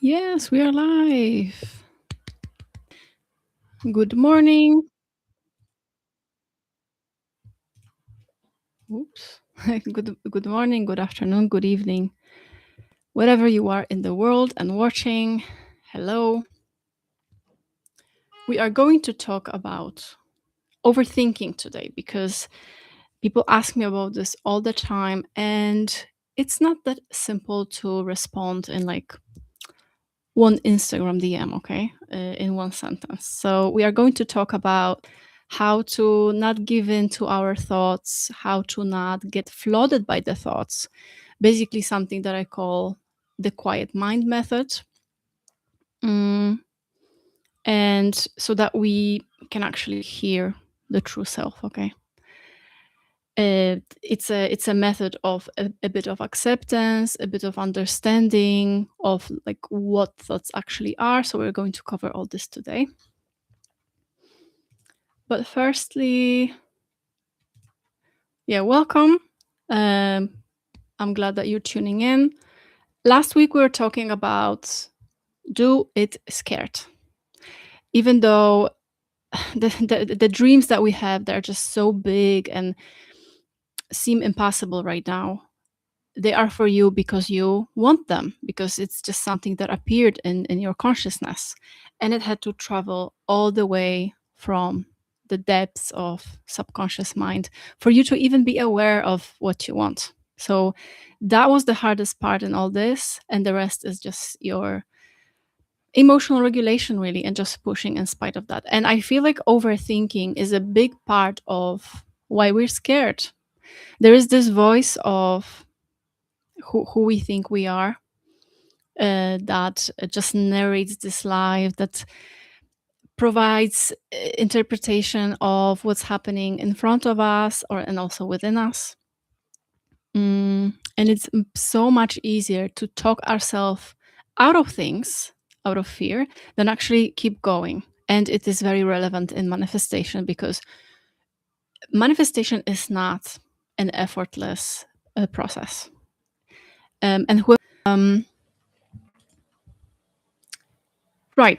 Yes, we are live. Good morning. Oops. Good morning, good afternoon, good evening. Wherever you are in the world and watching, hello. We are going to talk about overthinking today because people ask me about this all the time and it's not that simple to respond in like one Instagram DM, okay, in one sentence. So we are going to talk about how to not give in to our thoughts, how to not get flooded by the thoughts. Basically, something that I call the quiet mind method. Mm, and so that we can actually hear the true self, okay? It's a method of a bit of acceptance, a bit of understanding of like what thoughts actually are. So we're going to cover all this today. But firstly, yeah, welcome. Um, I'm glad that you're tuning in. Last week we were talking about do it scared, even though the dreams that we have, they're just so big and seem impossible right now. They are for you because you want them, because it's just something that appeared in your consciousness, and it had to travel all the way from the depths of subconscious mind for you to even be aware of what you want. So that was the hardest part in all this, and the rest is just your emotional regulation, really, and just pushing in spite of that. And I feel like overthinking is a big part of why we're scared. There is this voice of who we think we are, that just narrates this life, that provides interpretation of what's happening in front of us or and also within us. And it's so much easier to talk ourselves out of things, out of fear, than actually keep going. And it is very relevant in manifestation because manifestation is not an effortless process. And who, right,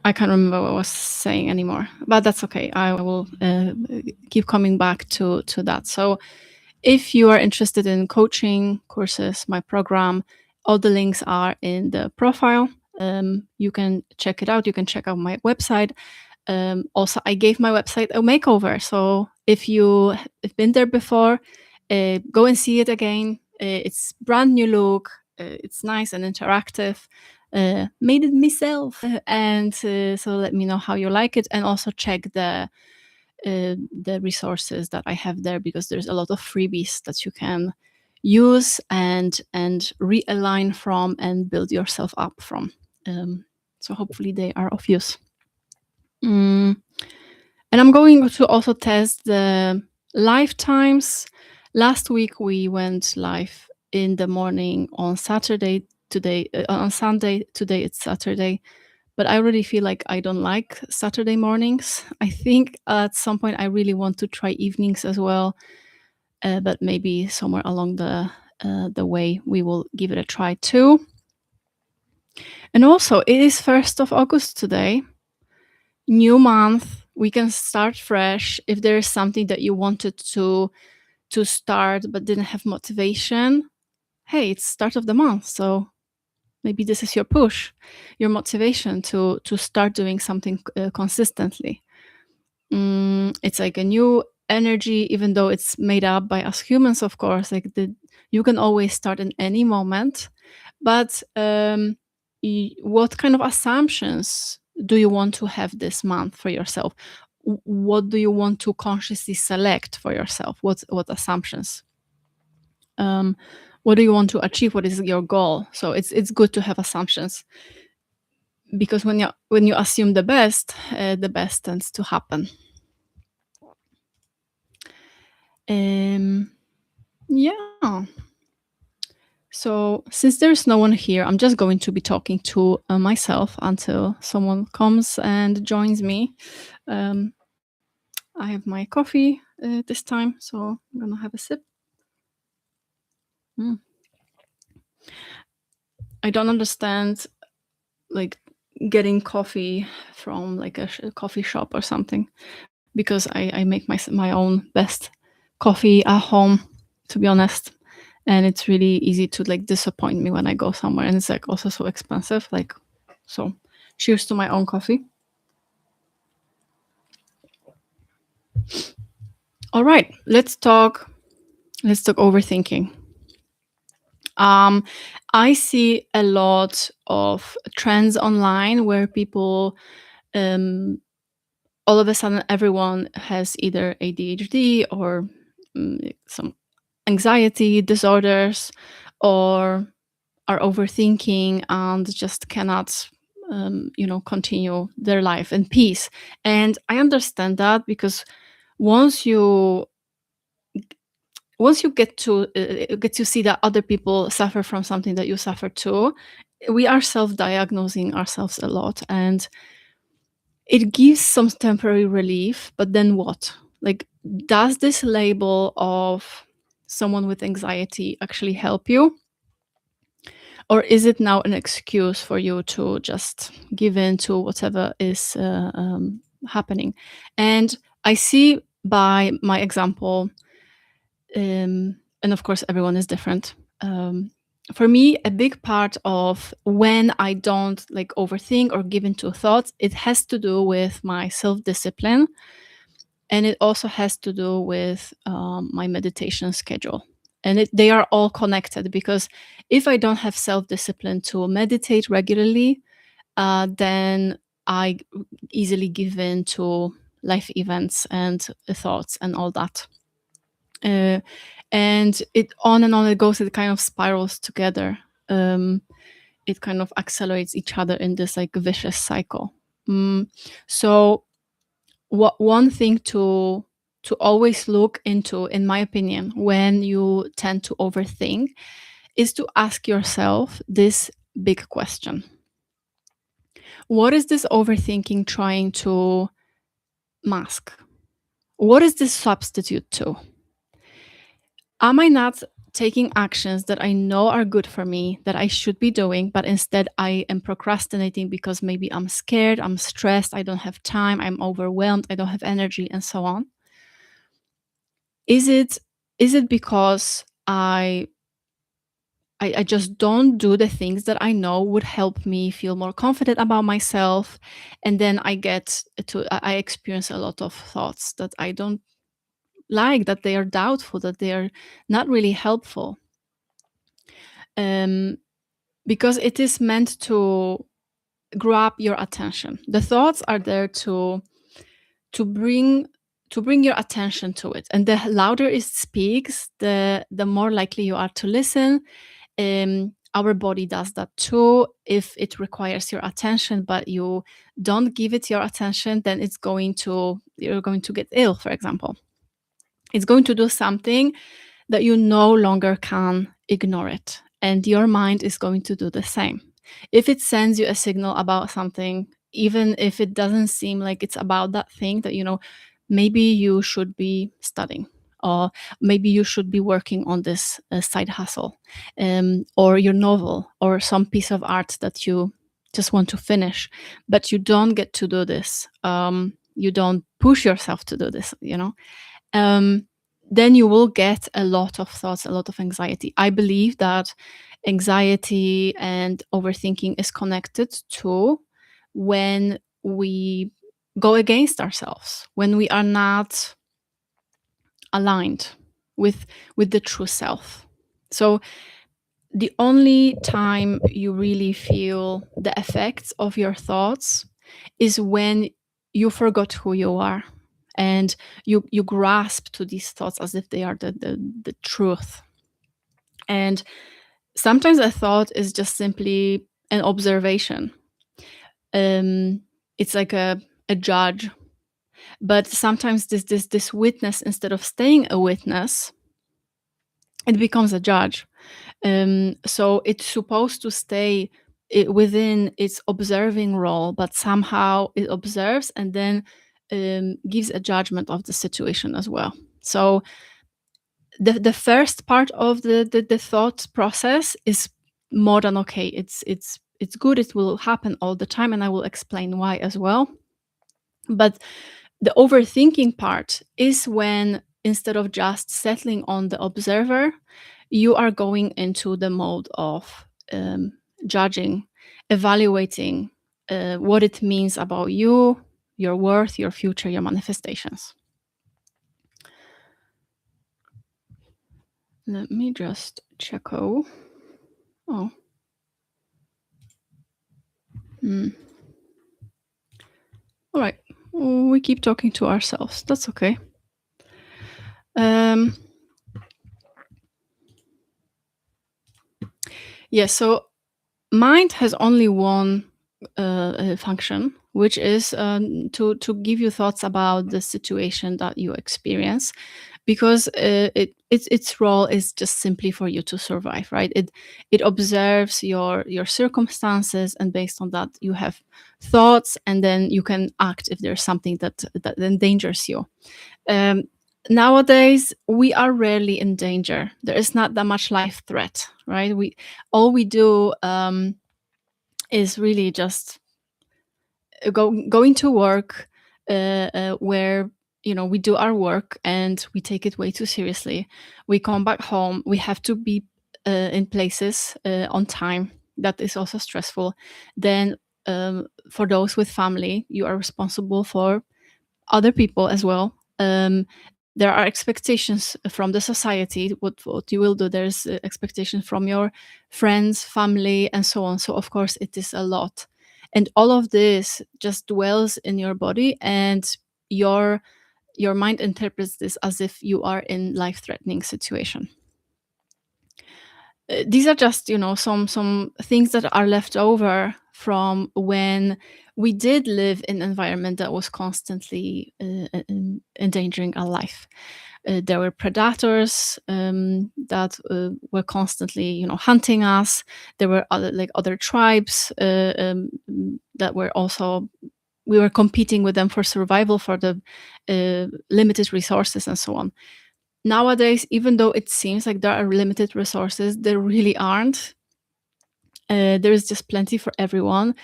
I can't remember what I was saying anymore, but that's okay. I will keep coming back to that. So, if you are interested in coaching courses, my program, all the links are in the profile. You can check it out. You can check out my website. Also, I gave my website a makeover. So if you have been there before, go and see it again. It's brand new look. It's nice and interactive. Made it myself, and so let me know how you like it, and also check the resources that I have there because there's a lot of freebies that you can use and realign from and build yourself up from. So hopefully they are of use. Mm. And I'm going to also test the live times. Last week we went live in the morning on Saturday. Today on Sunday. Today it's Saturday. But I really feel like I don't like Saturday mornings. I think at some point I really want to try evenings as well. But maybe somewhere along the way we will give it a try too. And also, it is 1st of August today. New month. We can start fresh. If there is something that you wanted to start but didn't have motivation, hey, it's start of the month, so maybe this is your push, your motivation to start doing something consistently. It's like a new energy, even though it's made up by us humans, of course. You can always start in any moment, but what kind of assumptions do you want to have this month for yourself? What do you want to consciously select for yourself? What assumptions? Um, what do you want to achieve? What is your goal? So it's good to have assumptions because when you assume the best tends to happen. Yeah. So since there's no one here, I'm just going to be talking to myself until someone comes and joins me. Um, I have my coffee this time, so I'm gonna have a sip. Mm. I don't understand like getting coffee from like a coffee shop or something, because I make my own best coffee at home, to be honest. And it's really easy to like disappoint me when I go somewhere, and it's like also so expensive. Like, so cheers to my own coffee. All right, let's talk overthinking. Um, I see a lot of trends online where people, um, all of a sudden, everyone has either ADHD or some anxiety disorders, or are overthinking and just cannot, continue their life in peace. And I understand that, because once you once you get to see that other people suffer from something that you suffer too, we are self-diagnosing ourselves a lot, and it gives some temporary relief. But then what? Like, does this label of someone with anxiety actually help you, or is it now an excuse for you to just give in to whatever is happening? And I see by my example, and of course, everyone is different. For me, a big part of when I don't like overthink or give into thoughts, it has to do with my self discipline, and it also has to do with my meditation schedule. And they are all connected, because if I don't have self discipline to meditate regularly, then I easily give in to life events and thoughts and all that. Uh, and it on and on it goes. It kind of spirals together. It kind of accelerates each other in this like vicious cycle. So what one thing to always look into, in my opinion, when you tend to overthink, is to ask yourself this big question: what is this overthinking trying to mask? What is this substitute to? Am I not taking actions that I know are good for me, that I should be doing, but instead I am procrastinating because maybe I'm scared, I'm stressed, I don't have time, I'm overwhelmed, I don't have energy, and so on? Is it because I just don't do the things that I know would help me feel more confident about myself, and then I experience a lot of thoughts that I don't like, that they are doubtful, that they are not really helpful. Um, because it is meant to grab your attention. The thoughts are there to bring your attention to it, and the louder it speaks, the more likely you are to listen. Our body does that too. If it requires your attention but you don't give it your attention, then you're going to get ill, for example. It's going to do something that you no longer can ignore it. And your mind is going to do the same. If it sends you a signal about something, even if it doesn't seem like it's about that thing, that, maybe you should be studying, or maybe you should be working on this side hustle, or your novel, or some piece of art that you just want to finish, but you don't get to do this. You don't push yourself to do this, um, then you will get a lot of thoughts, a lot of anxiety. I believe that anxiety and overthinking is connected to when we go against ourselves, when we are not aligned with the true self. So the only time you really feel the effects of your thoughts is when you forgot who you are, and you grasp to these thoughts as if they are the truth. And sometimes a thought is just simply an observation. It's like a judge, but sometimes this witness, instead of staying a witness, it becomes a judge. So it's supposed to stay within its observing role, but somehow it observes and then gives a judgment of the situation as well. So the first part of the thought process is more than okay. It's good. It will happen all the time, and I will explain why as well. But the overthinking part is when, instead of just settling on the observer, you are going into the mode of judging, evaluating what it means about you, your worth, your future, your manifestations. Let me just check. Oh. Hmm. All right. We keep talking to ourselves. That's okay. Um, yeah, so mind has only one function, which is to give you thoughts about the situation that you experience, because its role is just simply for you to survive, right? It observes your circumstances, and based on that, you have thoughts, and then you can act if there's something that endangers you. Um, Nowadays, we are rarely in danger. There is not that much life threat, right? We do is really just going to work, where we do our work and we take it way too seriously. We come back home. We have to be in places on time. That is also stressful. Then, for those with family, you are responsible for other people as well. There are expectations from the society, what you will do. There's expectations from your friends, family, and so on. So of course it is a lot, and all of this just dwells in your body, and your mind interprets this as if you are in life-threatening situation. These are just some things that are left over from when we did live in an environment that was constantly endangering our life. There were predators that were constantly hunting us. There were other tribes that were also, we were competing with them for survival, for the limited resources and so on. Nowadays, even though it seems like there are limited resources, there really aren't. There is just plenty for everyone.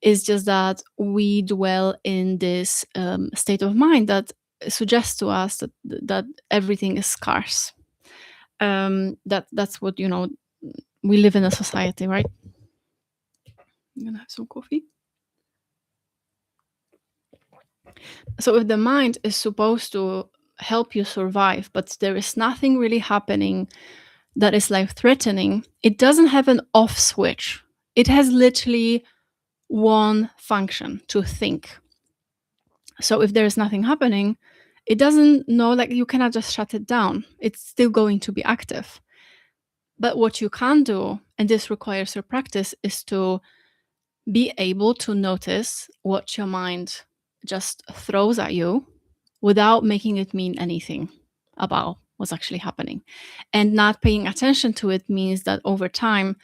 It's just that we dwell in this state of mind that suggests to us that everything is scarce. That's what we live in a society, right? I'm gonna have some coffee. So if the mind is supposed to help you survive, but there is nothing really happening that is life threatening, it doesn't have an off switch. It has literally one function: to think. So if there is nothing happening, it doesn't know, like, you cannot just shut it down. It's still going to be active. But what you can do, and this requires your practice, is to be able to notice what your mind just throws at you without making it mean anything about what's actually happening. And not paying attention to it means that over time,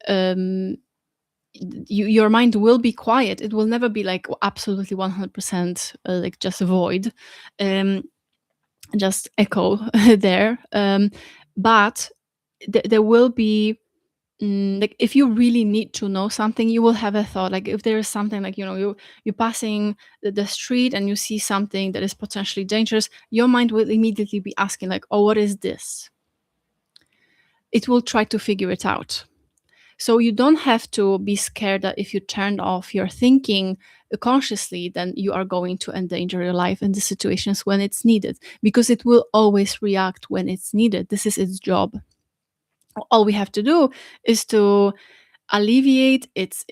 um, your mind will be quiet. It will never be like absolutely 100% like just void, um, just echo there. But there will be, like, if you really need to know something, you will have a thought. Like if there is something, like you're passing the street and you see something that is potentially dangerous, your mind will immediately be asking, like, oh, what is this? It will try to figure it out. So you don't have to be scared that if you turn off your thinking consciously, then you are going to endanger your life in the situations when it's needed, because it will always react when it's needed. This is its job. All we have to do is to alleviate its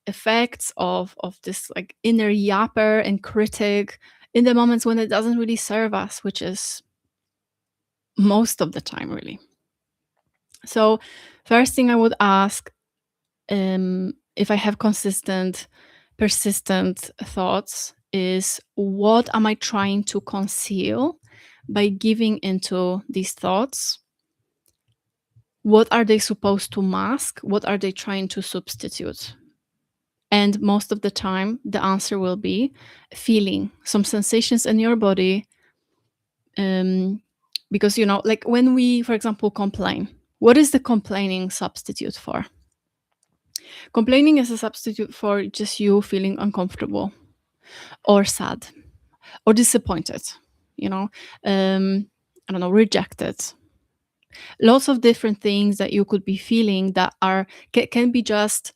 effects of this, like, inner yapper and critic in the moments when it doesn't really serve us, which is most of the time, really. So first thing I would ask, if I have consistent, persistent thoughts, is what am I trying to conceal by giving into these thoughts? What are they supposed to mask? What are they trying to substitute? And most of the time, the answer will be feeling some sensations in your body. Because, like when we, for example, complain, what is the complaining substitute for? Complaining is a substitute for just you feeling uncomfortable or sad or disappointed, you know, I don't know, rejected. Lots of different things that you could be feeling that can be just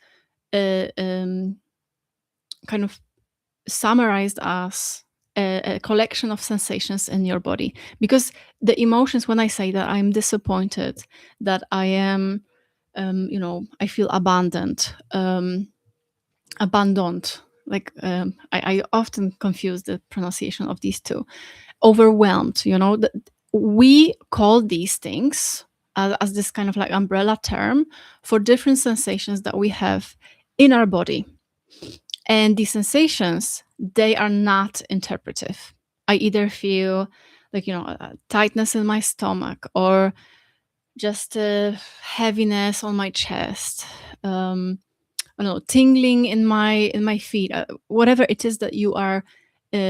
kind of summarized as a collection of sensations in your body. Because the emotions, when I say that I'm disappointed, that I am, I feel abandoned. Like I often confuse the pronunciation of these two. Overwhelmed. We call these things as this kind of like umbrella term for different sensations that we have in our body. And these sensations, they are not interpretive. I either feel like, a tightness in my stomach, or just a heaviness on my chest, I don't know, tingling in my feet, whatever it is that you are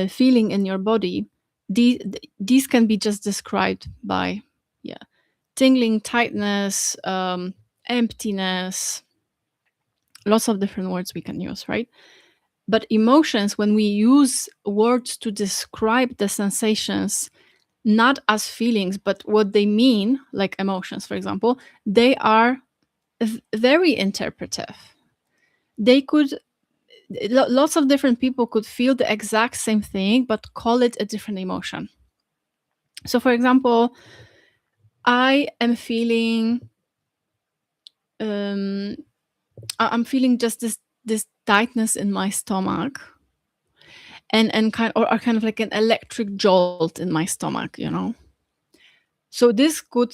feeling in your body. These can be just described by, yeah, tingling, tightness, emptiness, lots of different words we can use, right? But emotions, when we use words to describe the sensations, not as feelings, but what they mean, like emotions, for example, they are very interpretive. They could, lots of different people could feel the exact same thing, but call it a different emotion. So, for example, I am feeling, um, I'm feeling just this tightness in my stomach, and kind of like an electric jolt in my stomach, So this could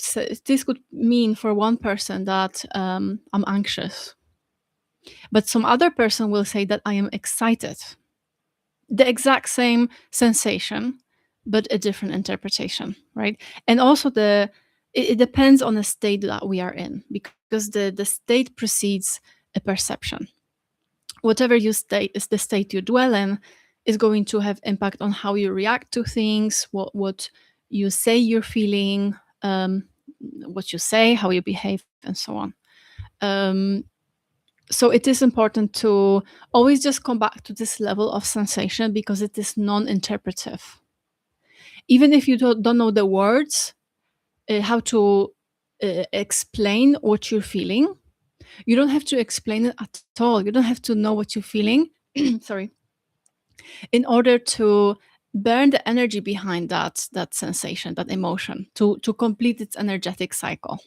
mean for one person that I'm anxious, but some other person will say that I am excited. The exact same sensation, but a different interpretation, right? And also it depends on the state that we are in, because the state precedes a perception. Whatever you state is the state you dwell in, is going to have impact on how you react to things, what you say you're feeling, what you say, how you behave, and so on. So it is important to always just come back to this level of sensation, because it is non-interpretive. Even if you don't know the words, how to explain what you're feeling, you don't have to explain it at all. You don't have to know what you're feeling, sorry, in order to burn the energy behind that sensation, that emotion, to complete its energetic cycle.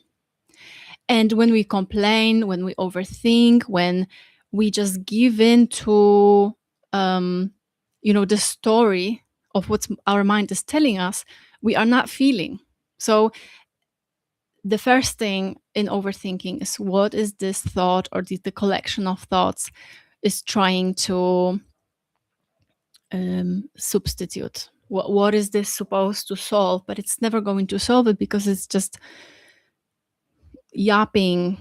And when we complain, when we overthink, when we just give in to, the story of what our mind is telling us, we are not feeling. So the first thing in overthinking is, what is this thought, or the collection of thoughts is trying to substitute? What is this supposed to solve? But it's never going to solve it, because it's just yapping,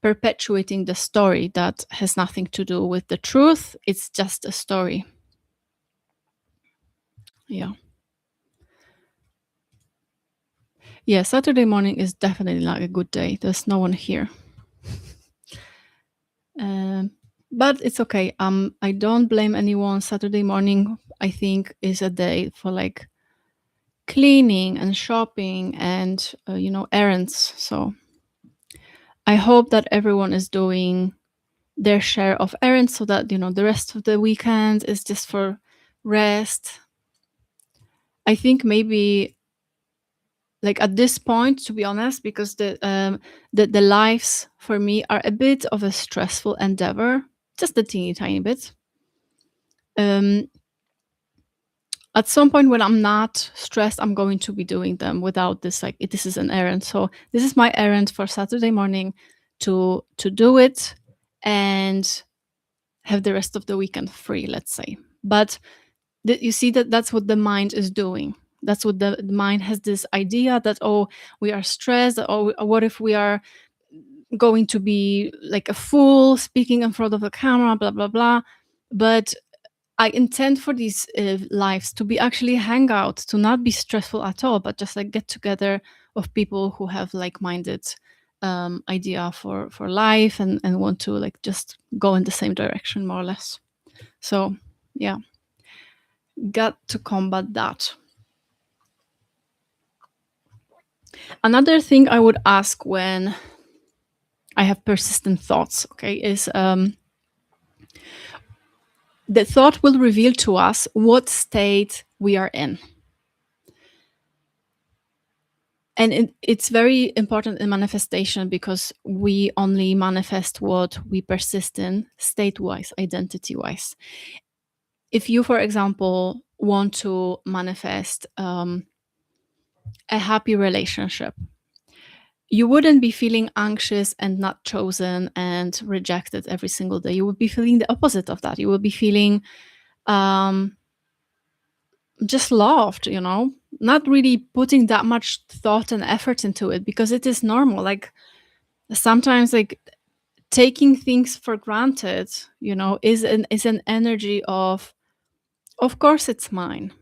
perpetuating the story that has nothing to do with the truth. It's just a story. Yeah. Yeah, Saturday morning is definitely not a good day. There's no one here. Um, but it's okay. I don't blame anyone. Saturday morning, I think, is a day for like cleaning and shopping and errands. So I hope that everyone is doing their share of errands, so that the rest of the weekend is just for rest. I think maybe, like, at this point, to be honest, because the lives for me are a bit of a stressful endeavor, just a teeny tiny bit. At some point when I'm not stressed, I'm going to be doing them without this, like, this is an errand. So this is my errand for Saturday morning, to do it and have the rest of the weekend free, let's say. But you see that that's what the mind is doing. That's what the mind has, this idea that, oh, we are stressed. Oh, what if we are going to be like a fool speaking in front of the camera, blah, blah, blah. But I intend for these lives to be actually hangouts, to not be stressful at all, but just like get together of people who have like-minded idea for life, and want to like just go in the same direction more or less. So yeah, got to combat that. Another thing I would ask when I have persistent thoughts, okay, is the thought will reveal to us what state we are in. And it's very important in manifestation because we only manifest what we persist in state wise, identity wise. If you, for example, want to manifest a happy relationship, you wouldn't be feeling anxious and not chosen and rejected every single day. You would be feeling the opposite of that. You would be feeling um, just loved, not really putting that much thought and effort into it because it is normal. Like sometimes, like taking things for granted, is an energy of course it's mine.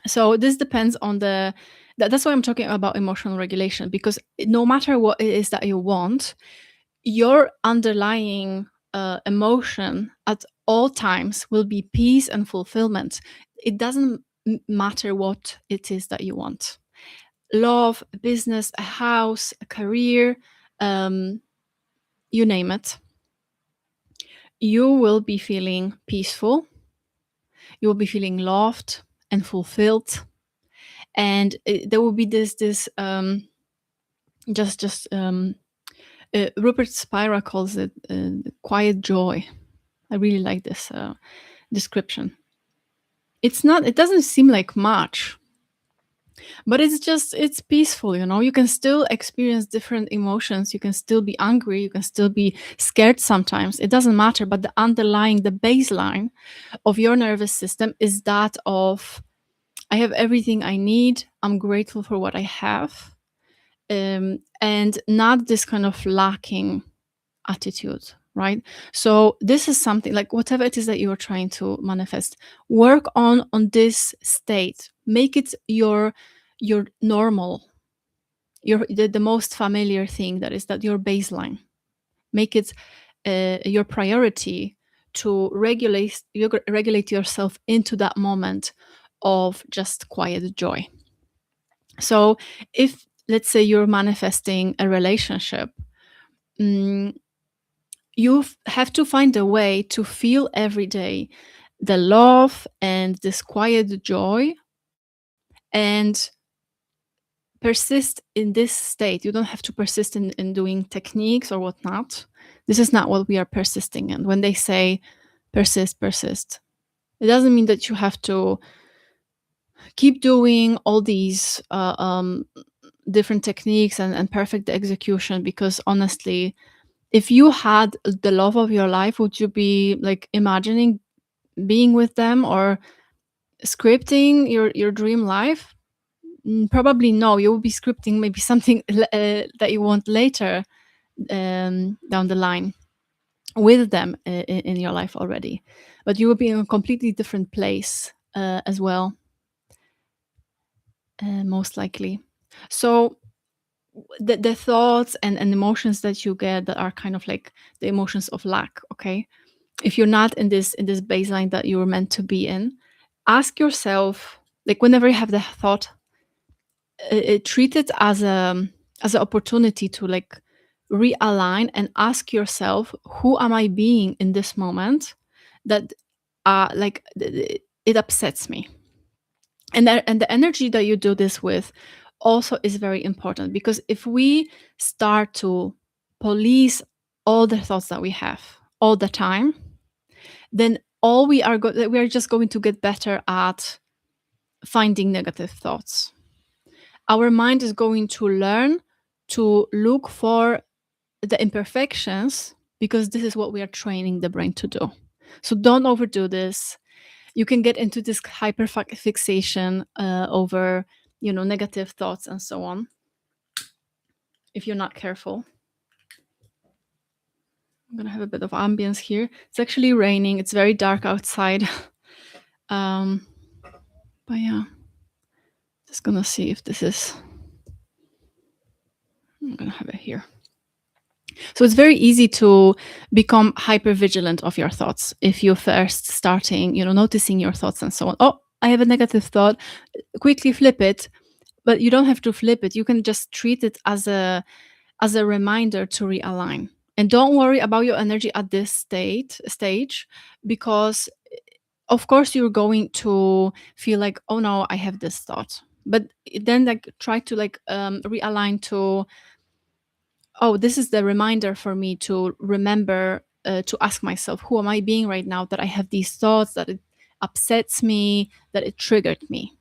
So this depends on that's why I'm talking about emotional regulation, because no matter what it is that you want, your underlying emotion at all times will be peace and fulfillment. It doesn't matter what it is that you want: love, business, a house, a career, um, you name it. You will be feeling peaceful, you will be feeling loved and fulfilled, and there will be this Rupert Spira calls it quiet joy. I really like this description. It doesn't seem like much, but it's peaceful. You can still experience different emotions. You can still be angry, you can still be scared sometimes. It doesn't matter, but the baseline of your nervous system is that of, I have everything I need, I'm grateful for what I have, and not this kind of lacking attitude, right? So this is something like, whatever it is that you are trying to manifest, work on this state. Make it your normal, the most familiar thing, that is that your baseline. Make it your priority to regulate yourself into that moment of just quiet joy. So if, let's say, you're manifesting a relationship, mm, you have to find a way to feel every day the love and this quiet joy, and persist in this state. You don't have to persist in doing techniques or whatnot. This is not what we are persisting in. When they say persist, it doesn't mean that you have to keep doing all these different techniques and perfect execution, because honestly, if you had the love of your life, would you be like imagining being with them or scripting your dream life? Probably no. You will be scripting maybe something that you want later, down the line, with them in your life already, but you will be in a completely different place as well, most likely. So the thoughts and emotions that you get, that are kind of like the emotions of lack, okay, if you're not in this baseline that you were meant to be in, ask yourself, like whenever you have the thought, treat it as an opportunity to like realign and ask yourself, who am I being in this moment that it upsets me? And the energy that you do this with also is very important, because if we start to police all the thoughts that we have all the time, then we are just going to get better at finding negative thoughts. Our mind is going to learn to look for the imperfections, because this is what we are training the brain to do. So don't overdo this. You can get into this hyper fixation over negative thoughts and so on, if you're not careful. I'm gonna have a bit of ambience here. It's actually raining, it's very dark outside. um but yeah, just gonna see if this is I'm gonna have it here. So it's very easy to become hyper vigilant of your thoughts if you first starting, noticing your thoughts and so on. Oh, I have a negative thought. Quickly flip it, but you don't have to flip it. You can just treat it as a reminder to realign. And don't worry about your energy at this stage, because of course you're going to feel like, oh no, I have this thought. But then like try to like realign to, oh, this is the reminder for me to remember to ask myself, who am I being right now that I have these thoughts, that it upsets me, that it triggered me.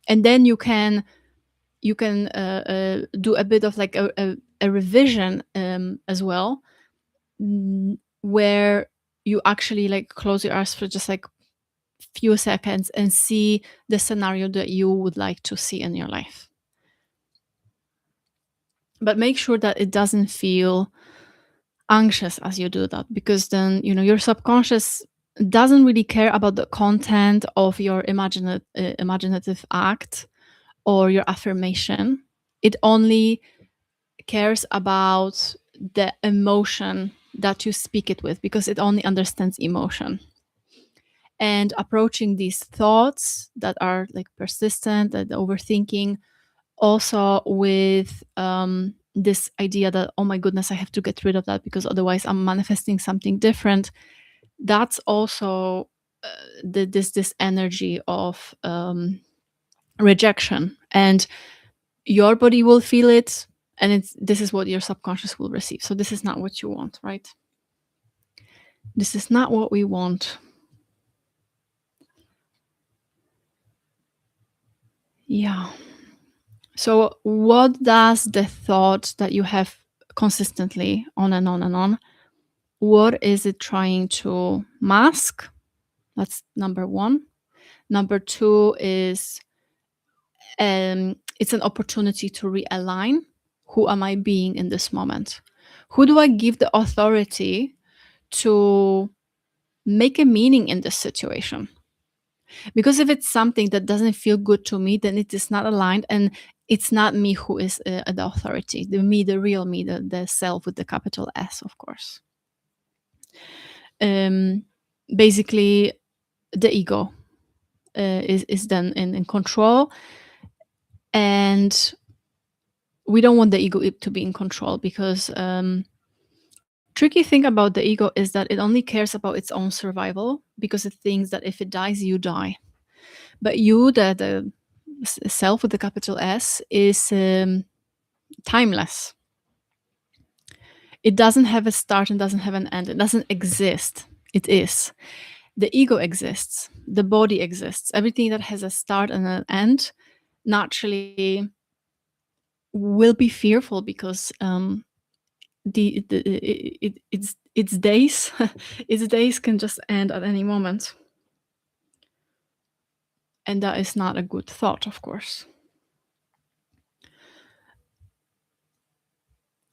And then you can do a bit of like a revision as well, where you actually like close your eyes for just like few seconds and see the scenario that you would like to see in your life. But make sure that it doesn't feel anxious as you do that, because then your subconscious doesn't really care about the content of your imaginative act or your affirmation. It only cares about the emotion that you speak it with, because it only understands emotion. And approaching these thoughts that are like persistent, that overthinking, also with this idea that, oh my goodness, I have to get rid of that because otherwise I'm manifesting something different. That's also this energy of rejection, and your body will feel it, and this is what your subconscious will receive. So this is not what you want, right? This is not what we want. Yeah. So what does the thought that you have consistently on and on and on, what is it trying to mask? That's number one. Number two is it's an opportunity to realign. Who am I being in this moment? Who do I give the authority to make a meaning in this situation? Because if it's something that doesn't feel good to me, then it is not aligned, and it's not me who is the authority. The me, the real me, the self with the capital S, of course. Um, Basically, the ego is then in control, and we don't want the ego to be in control, because tricky thing about the ego is that it only cares about its own survival, because it thinks that if it dies, you die. But you, the self with the capital S, is timeless. It doesn't have a start and doesn't have an end. It doesn't exist. It is. The ego exists. The body exists. Everything that has a start and an end naturally will be fearful, because its days its days can just end at any moment, and that is not a good thought, of course.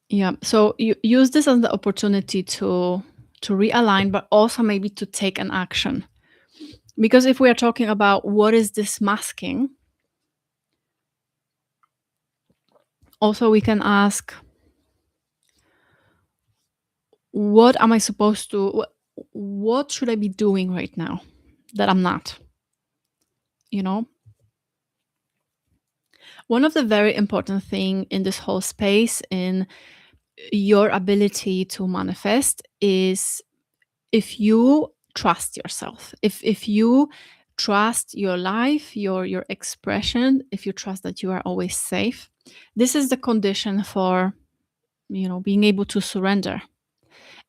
Yeah, so you use this as the opportunity to realign, but also maybe to take an action. Because if we are talking about what is this masking, also we can ask, what am I supposed to, what should I be doing right now that I'm not? You know, one of the very important thing in this whole space, in your ability to manifest, is if you trust yourself, if you trust your life, your expression, if you trust that you are always safe, this is the condition for being able to surrender.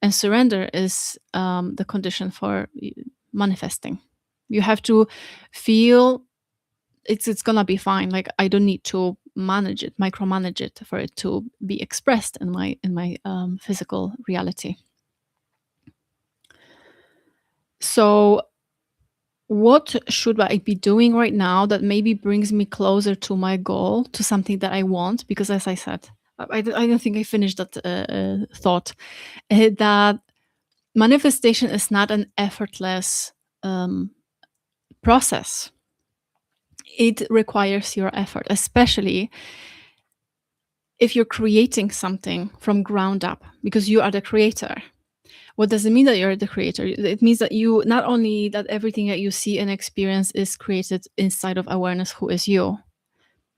And surrender is the condition for manifesting. You have to feel it's gonna be fine. Like, I don't need to manage it, micromanage it, for it to be expressed in my physical reality. So what should I be doing right now that maybe brings me closer to my goal, to something that I want? Because as I said, I don't think I finished that thought, that manifestation is not an effortless process. It requires your effort, especially if you're creating something from ground up because you are the creator, what does it mean that you're the creator? It means that you, not only that everything that you see and experience is created inside of awareness, who is you.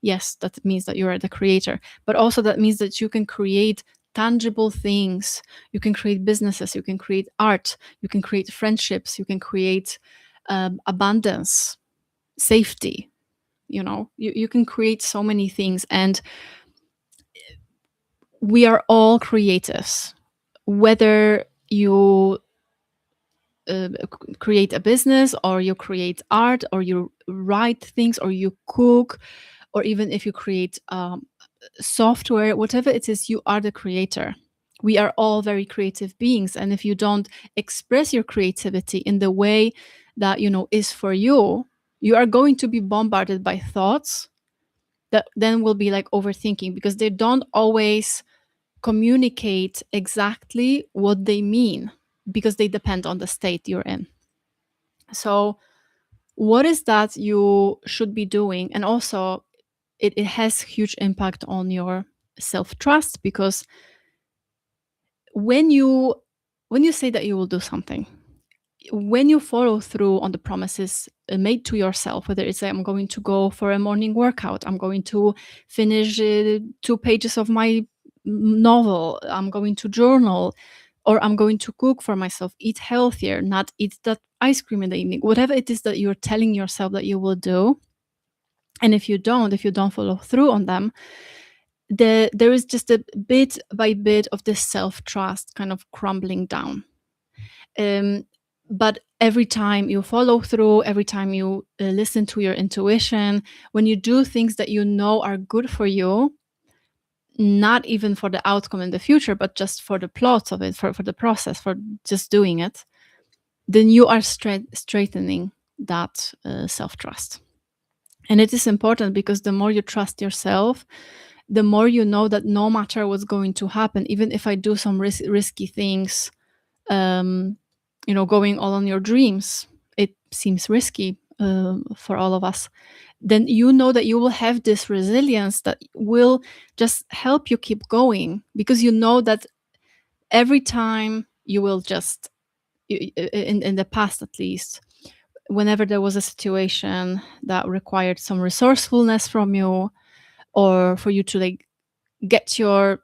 Yes, that means that you are the creator, but also that means that you can create tangible things. You can create businesses, you can create art, you can create friendships, you can create abundance, safety. You can create so many things, and we are all creatives. Whether you create a business, or you create art, or you write things, or you cook, or even if you create software, whatever it is, you are the creator. We are all very creative beings, and if you don't express your creativity in the way that is for you, you are going to be bombarded by thoughts that then will be like overthinking, because they don't always communicate exactly what they mean, because they depend on the state you're in. So what is that you should be doing? And also it has huge impact on your self-trust, because when you say that you will do something, when you follow through on the promises made to yourself, whether it's like, I'm going to go for a morning workout, I'm going to finish 2 pages of my novel, I'm going to journal, or I'm going to cook for myself, eat healthier, not eat that ice cream in the evening, whatever it is that you're telling yourself that you will do. And if you don't follow through on them, there is just a bit by bit of this self-trust kind of crumbling down. um, but every time you follow through, every time you listen to your intuition, when you do things that you know are good for you, not even for the outcome in the future, but just for the plot of it, for the process, for just doing it, then you are straightening that self-trust. And it is important, because the more you trust yourself, the more you know that no matter what's going to happen, even if I do some risky things, um, going all on your dreams, it seems risky for all of us, then you know that you will have this resilience that will just help you keep going, because you know that every time you will just, in the past at least, whenever there was a situation that required some resourcefulness from you, or for you to like get your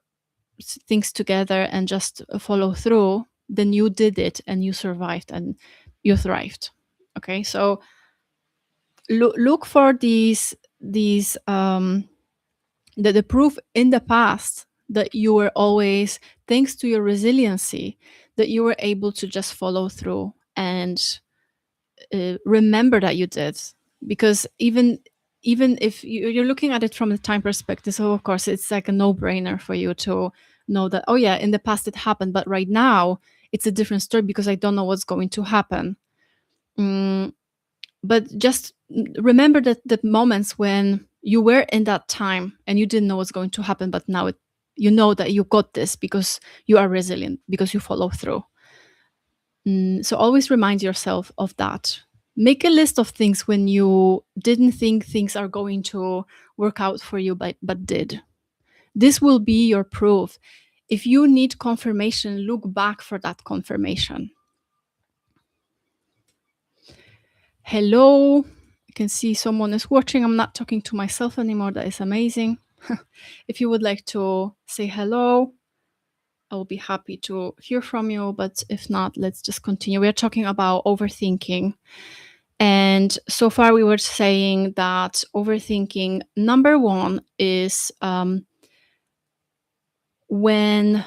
things together and just follow through, then you did it and you survived and you thrived. Okay, so look for these the proof in the past that you were always, thanks to your resiliency, that you were able to just follow through and remember that you did. Because even if you're looking at it from the time perspective, so of course it's like a no-brainer for you to know that, oh yeah, in the past it happened, but right now it's a different story because I don't know what's going to happen. Mm, but just remember that the moments when you were in that time and you didn't know what's going to happen, but now you know that you got this because you are resilient, because you follow through. So always remind yourself of that. Make a list of things when you didn't think things are going to work out for you, but did. This will be your proof. If you need confirmation, look back for that confirmation. Hello. You can see someone is watching. I'm not talking to myself anymore. That is amazing. If you would like to say hello, I will be happy to hear from you. But if not, let's just continue. We are talking about overthinking. And so far, we were saying that overthinking, number one, is when.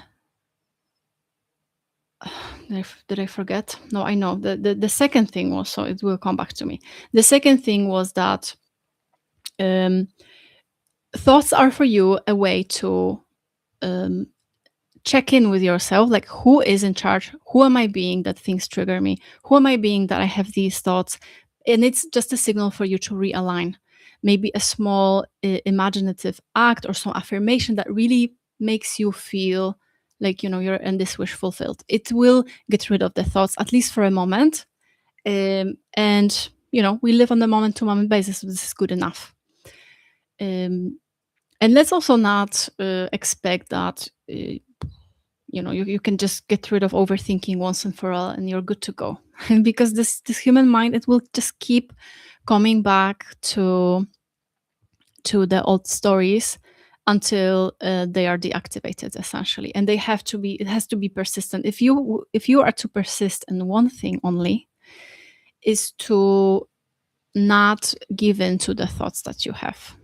Did I forget? No, I know. The second thing was, so it will come back to me. The second thing was that um, thoughts are for you a way to um, check in with yourself, like who is in charge, who am I being that things trigger me, who am I being that I have these thoughts. And it's just a signal for you to realign, maybe a small imaginative act or some affirmation that really makes you feel like you're in this wish fulfilled. It will get rid of the thoughts, at least for a moment. And we live on the moment to moment basis, so this is good enough. um, And let's also not expect that you can just get rid of overthinking once and for all and you're good to go. And because this human mind, it will just keep coming back to the old stories until they are deactivated, essentially. And it has to be persistent. If you are to persist in one thing only, is to not give in to the thoughts that you have.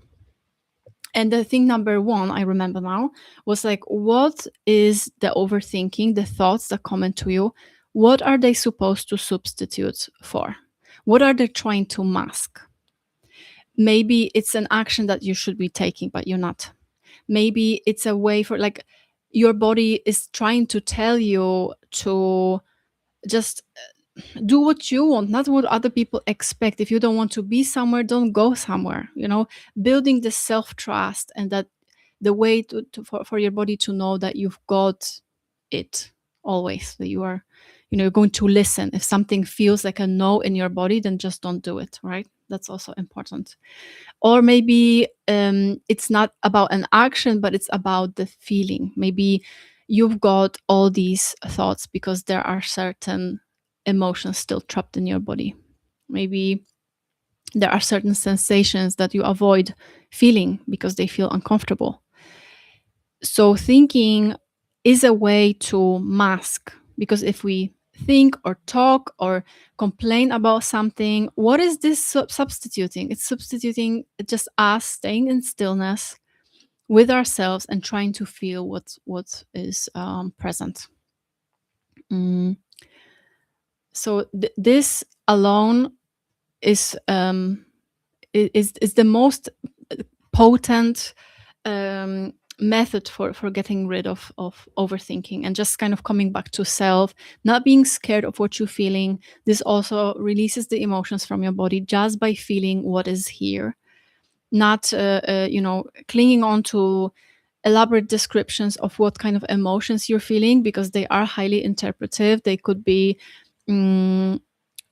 And the thing number one, I remember now, was like, what is the overthinking, the thoughts that come into you? What are they supposed to substitute for? What are they trying to mask? Maybe it's an action that you should be taking, but you're not. Maybe it's a way for, like, your body is trying to tell you to just do what you want, not what other people expect. If you don't want to be somewhere, don't go somewhere. Building the self-trust, and that the way for your body to know that you've got it always, that you're going to listen. If something feels like a no in your body, then just don't do it, right? That's also important. Or maybe it's not about an action, but it's about the feeling. Maybe you've got all these thoughts because there are certain emotions still trapped in your body. Maybe there are certain sensations that you avoid feeling because they feel uncomfortable. So thinking is a way to mask, because if we think or talk or complain about something, what is this substituting? It's substituting just us staying in stillness with ourselves and trying to feel what is present. Mm. So this alone is is the most potent method for getting rid of overthinking and just kind of coming back to self, not being scared of what you're feeling. This also releases the emotions from your body just by feeling what is here, not clinging on to elaborate descriptions of what kind of emotions you're feeling, because they are highly interpretive. They could be mm,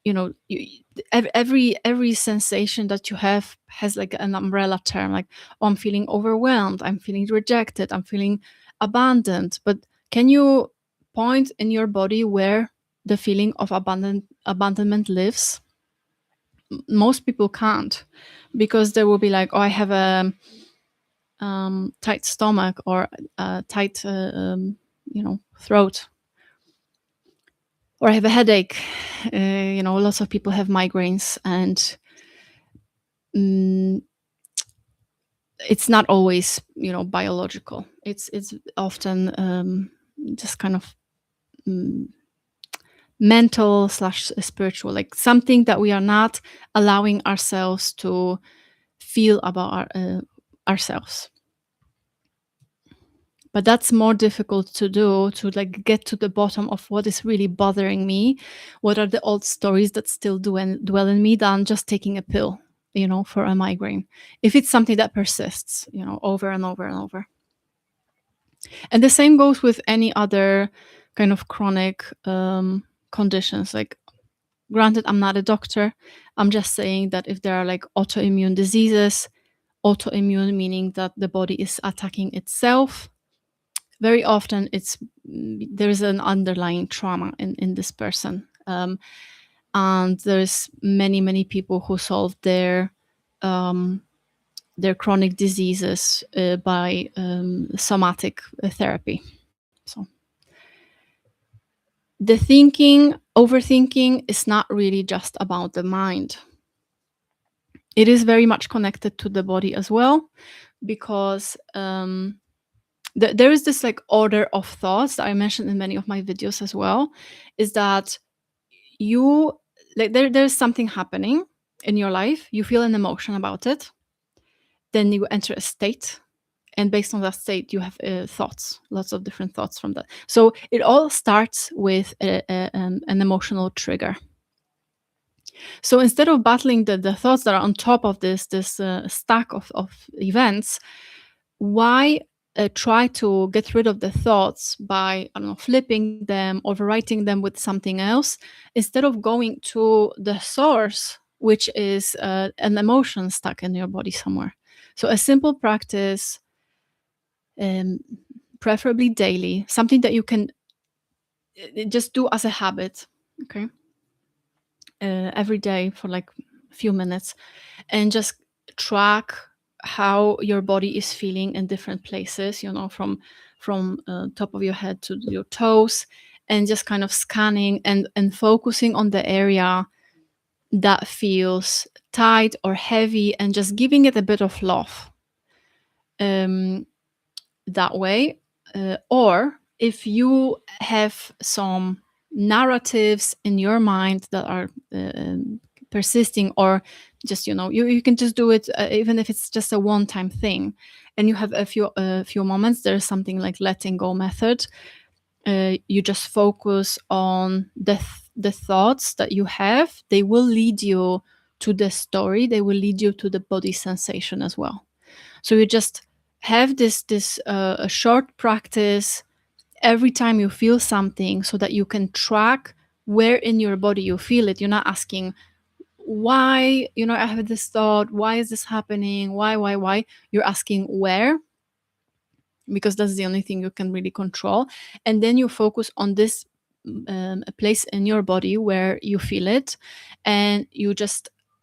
you know you, every sensation that you have has like an umbrella term, like, oh, I'm feeling overwhelmed, I'm feeling rejected, I'm feeling abandoned. But can you point in your body where the feeling of abandonment lives? Most people can't, because they will be like, oh, I have a tight stomach, or a tight throat, or I have a headache. Lots of people have migraines, and mm, it's not always biological. It's often just kind of mm, mental slash spiritual, like something that we are not allowing ourselves to feel about ourselves. But that's more difficult to do, to like get to the bottom of what is really bothering me, what are the old stories that still dwell in me, than just taking a pill for a migraine, if it's something that persists over and over and over. And the same goes with any other kind of chronic conditions. Like, granted, I'm not a doctor. I'm just saying that if there are like autoimmune diseases, autoimmune meaning that the body is attacking itself, very often there is an underlying trauma in this person. And there's many people who solve um, their chronic diseases by somatic therapy. So the overthinking is not really just about the mind. It is very much connected to the body as well, because there is this like order of thoughts that I mentioned in many of my videos as well, is that you like there's something happening in your life, you feel an emotion about it, then you enter a state, and based on that state you have thoughts, lots of different thoughts from that. So it all starts with an emotional trigger. So instead of battling the thoughts that are on top of this stack of events, why try to get rid of the thoughts by, I don't know, flipping them, overwriting them with something else, instead of going to the source, which is an emotion stuck in your body somewhere. So a simple practice um, preferably daily, something that you can just do as a habit. Okay. Every day for like a few minutes, and just track how your body is feeling in different places, from top of your head to your toes, and just kind of scanning and focusing on the area that feels tight or heavy, and just giving it a bit of love, um, that way. Or if you have some narratives in your mind that are persisting, or just you can just do it, even if it's just a one time thing, and you have a few moments. There's something like letting go method. You just focus on the thoughts that you have. They will lead you to the story. They will lead you to the body sensation as well. So you just have this a short practice every time you feel something, so that you can track where in your body you feel it. You're not asking why, I have this thought, why is this happening, why. You're asking where, because that's the only thing you can really control. And then you focus on this a place in your body where you feel it, and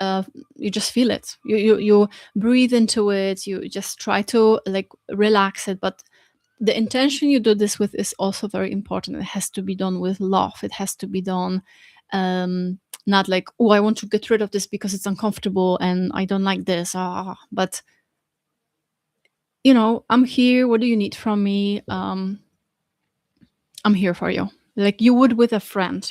uh, you just feel it. You breathe into it. You just try to like relax it, but the intention you do this with is also very important. It has to be done with love. It has to be done, not like, oh, I want to get rid of this because it's uncomfortable and I don't like this. But I'm here. What do you need from me? I'm here for you, like you would with a friend.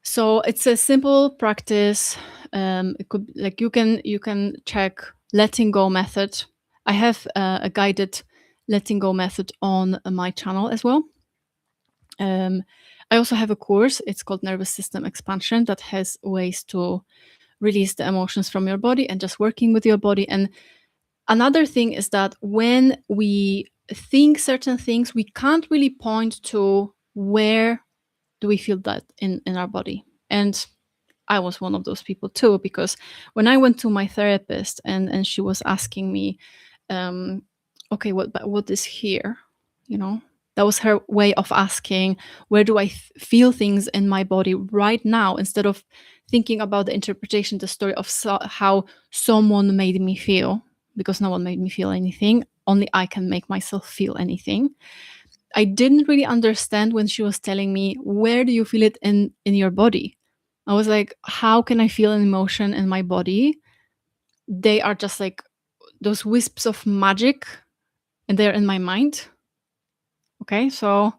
So it's a simple practice. It could, like, you can check letting go method. I have a guided letting go method on my channel as well. I also have a course. It's called Nervous System Expansion, that has ways to release the emotions from your body and just working with your body. And another thing is that when we think certain things, we can't really point to where do we feel that in our body. And I was one of those people too, because when I went to my therapist, and she was asking me, um, okay, what is here? That was her way of asking, where do I feel things in my body right now, instead of thinking about the interpretation, the story of how someone made me feel, because no one made me feel anything. Only I can make myself feel anything. I didn't really understand when she was telling me, where do you feel it in your body? I was like, how can I feel an emotion in my body? They are just like those wisps of magic, and they're in my mind. Okay, so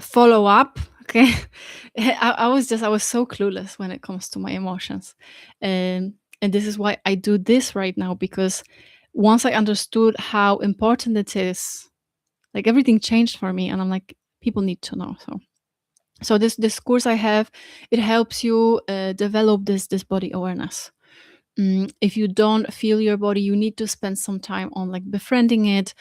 follow up. Okay. I was so clueless when it comes to my emotions. And this is why I do this right now, because once I understood how important it is, like everything changed for me, and I'm like, people need to know. So this course I have, it helps you develop this body awareness. If you don't feel your body, you need to spend some time on like befriending it,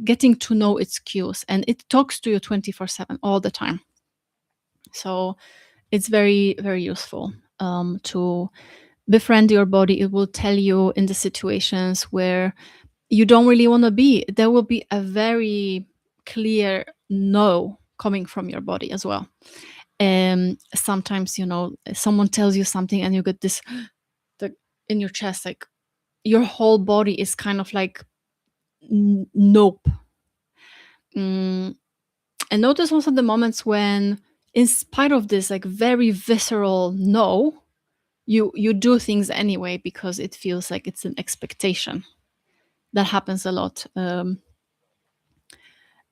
getting to know its cues, and it talks to you 24/7 all the time. So it's very, very useful to befriend your body. It will tell you in the situations where you don't really want to be. There will be a very clear no coming from your body as well. Sometimes, someone tells you something and you get this in your chest, like your whole body is kind of like, nope. Mm, and notice also the moments when, in spite of this like very visceral no, you do things anyway, because it feels like it's an expectation. That happens a lot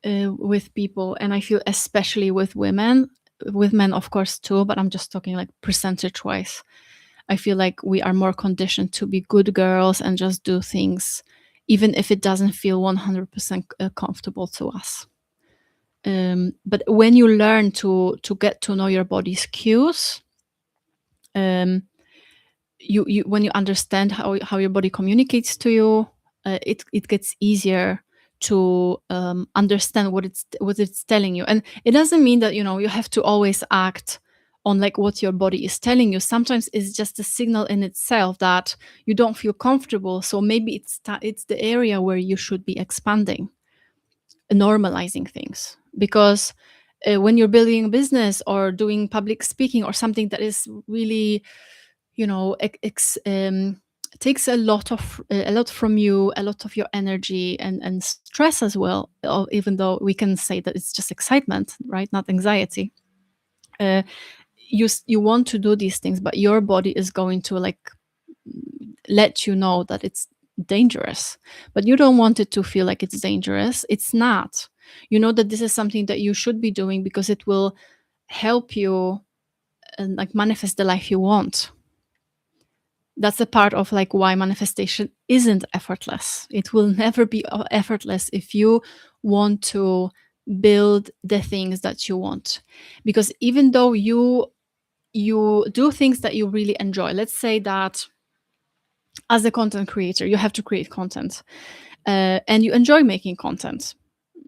with people, and I feel especially with women. With men, of course, too, but I'm just talking like percentage wise. I feel like we are more conditioned to be good girls and just do things, even if it doesn't feel 100% comfortable to us. But when you learn to get to know your body's cues, um, you when you understand how your body communicates to you, it gets easier to understand what it's telling you. And it doesn't mean that you have to always act on like what your body is telling you. Sometimes it's just a signal in itself that you don't feel comfortable, so maybe it's the area where you should be expanding, normalizing things. Because when you're building a business or doing public speaking or something that is really, you know, takes a lot from you, a lot of your energy and stress as well, even though we can say that it's just excitement, right, not anxiety. uh, you want to do these things, but your body is going to like let you know that it's dangerous, but you don't want it to feel like it's dangerous. It's not. You know that this is something that you should be doing because it will help you and like manifest the life you want. That's a part of like why manifestation isn't effortless. It will never be effortless if you want to build the things that you want. Because even though you do things that you really enjoy, let's say that as a content creator you have to create content, and you enjoy making content,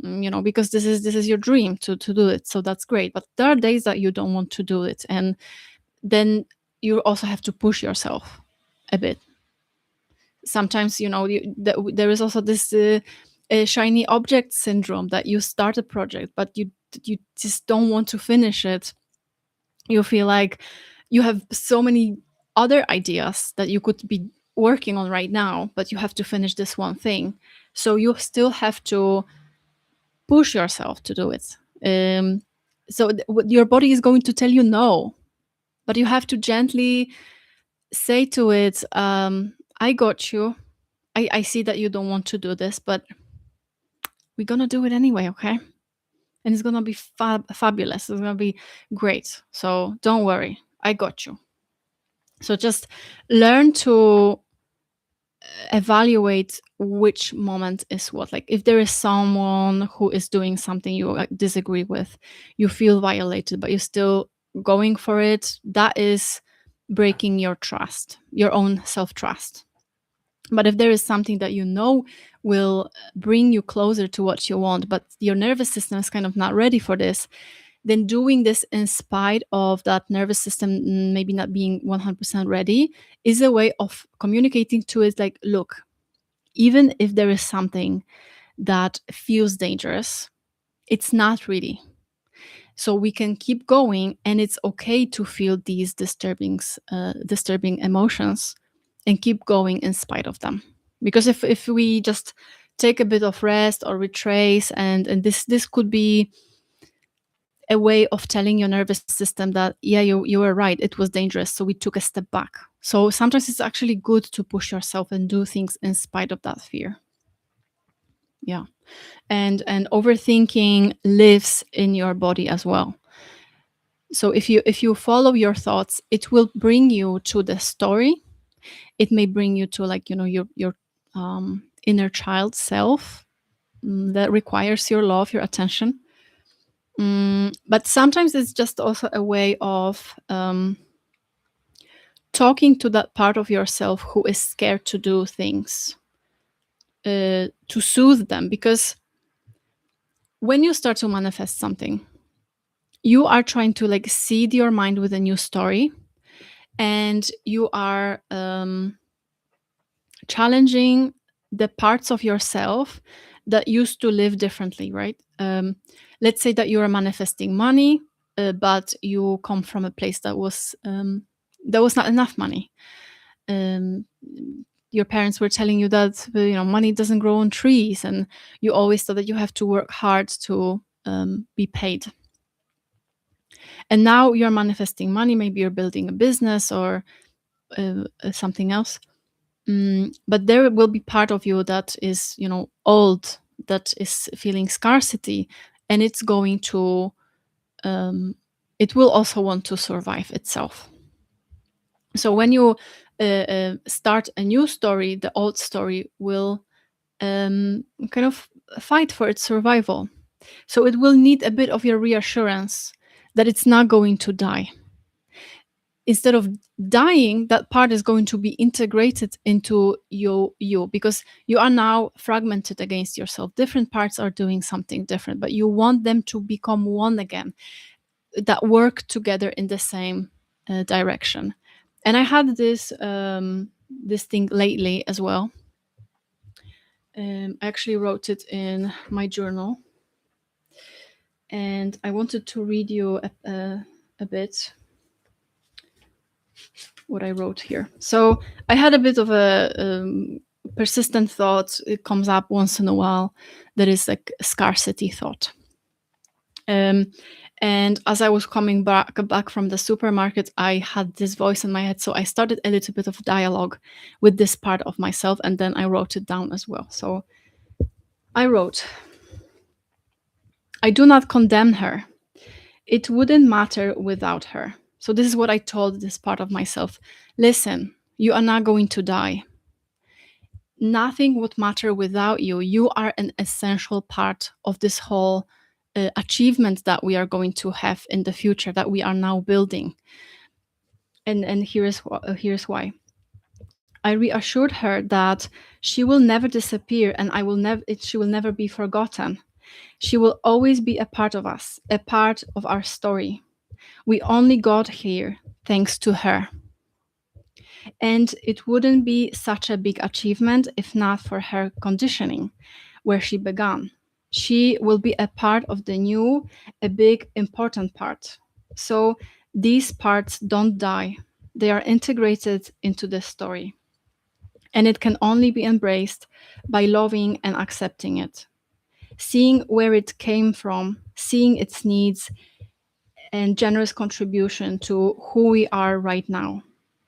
you know, because this is your dream to do it, so that's great. But there are days that you don't want to do it, and then you also have to push yourself a bit. Sometimes, you know, there is also this shiny object syndrome, that you start a project but you just don't want to finish it. You feel like you have so many other ideas that you could be working on right now, but you have to finish this one thing. So you still have to push yourself to do it. Your body is going to tell you no, but you have to gently say to it, I got you. I see that you don't want to do this, but we're gonna do it anyway, okay? And it's gonna be fabulous. It's gonna be great. So don't worry, I got you. So just learn to evaluate which moment is what. Like if there is someone who is doing something you disagree with, you feel violated, but you're still going for it, that is breaking your trust, your own self-trust. But if there is something that you know will bring you closer to what you want, but your nervous system is kind of not ready for this, then doing this in spite of that nervous system maybe not being 100% ready is a way of communicating to it like, look, even if there is something that feels dangerous, it's not really. So we can keep going, and it's okay to feel these disturbing emotions and keep going in spite of them. Because if we just take a bit of rest or retrace, and this could be a way of telling your nervous system that, yeah, you were right, it was dangerous, so we took a step back. So sometimes it's actually good to push yourself and do things in spite of that fear. Yeah. And overthinking lives in your body as well. So if you follow your thoughts, it will bring you to the story. It may bring you to, like, you know, your inner child self, that requires your love, your attention. But sometimes it's just also a way of talking to that part of yourself who is scared to do things, to soothe them. Because when you start to manifest something, you are trying to like seed your mind with a new story, and you are challenging the parts of yourself that used to live differently, right? Let's say that you are manifesting money, but you come from a place that was not enough money. Um, your parents were telling you that, you know, money doesn't grow on trees, and you always thought that you have to work hard to be paid. And now you're manifesting money. Maybe you're building a business or something else. But there will be part of you that is, you know, old, that is feeling scarcity, and it's going to it will also want to survive itself. So when you start a new story, the old story will kind of fight for its survival. So it will need a bit of your reassurance that it's not going to die. Instead of dying, that part is going to be integrated into you, because you are now fragmented against yourself. Different parts are doing something different, but you want them to become one again. that work together in the same direction. And I had this thing lately as well. I actually wrote it in my journal, and I wanted to read you a bit what I wrote here. So I had a bit of a persistent thought. It comes up once in a while. That is like a scarcity thought. Um, and as I was coming back from the supermarket, I had this voice in my head. So I started a little bit of dialogue with this part of myself, and then I wrote it down as well. So I wrote, I do not condemn her. It wouldn't matter without her. So this is what I told this part of myself. Listen, you are not going to die. Nothing would matter without you. You are an essential part of this whole achievement that we are going to have in the future, that we are now building. And here's why. I reassured her that she will never disappear, and she will never be forgotten. She will always be a part of us, a part of our story. We only got here thanks to her. And it wouldn't be such a big achievement if not for her conditioning, where she began. She will be a part of the new, a big, important part. So these parts don't die, they are integrated into the story. And it can only be embraced by loving and accepting it, seeing where it came from, seeing its needs and generous contribution to who we are right now.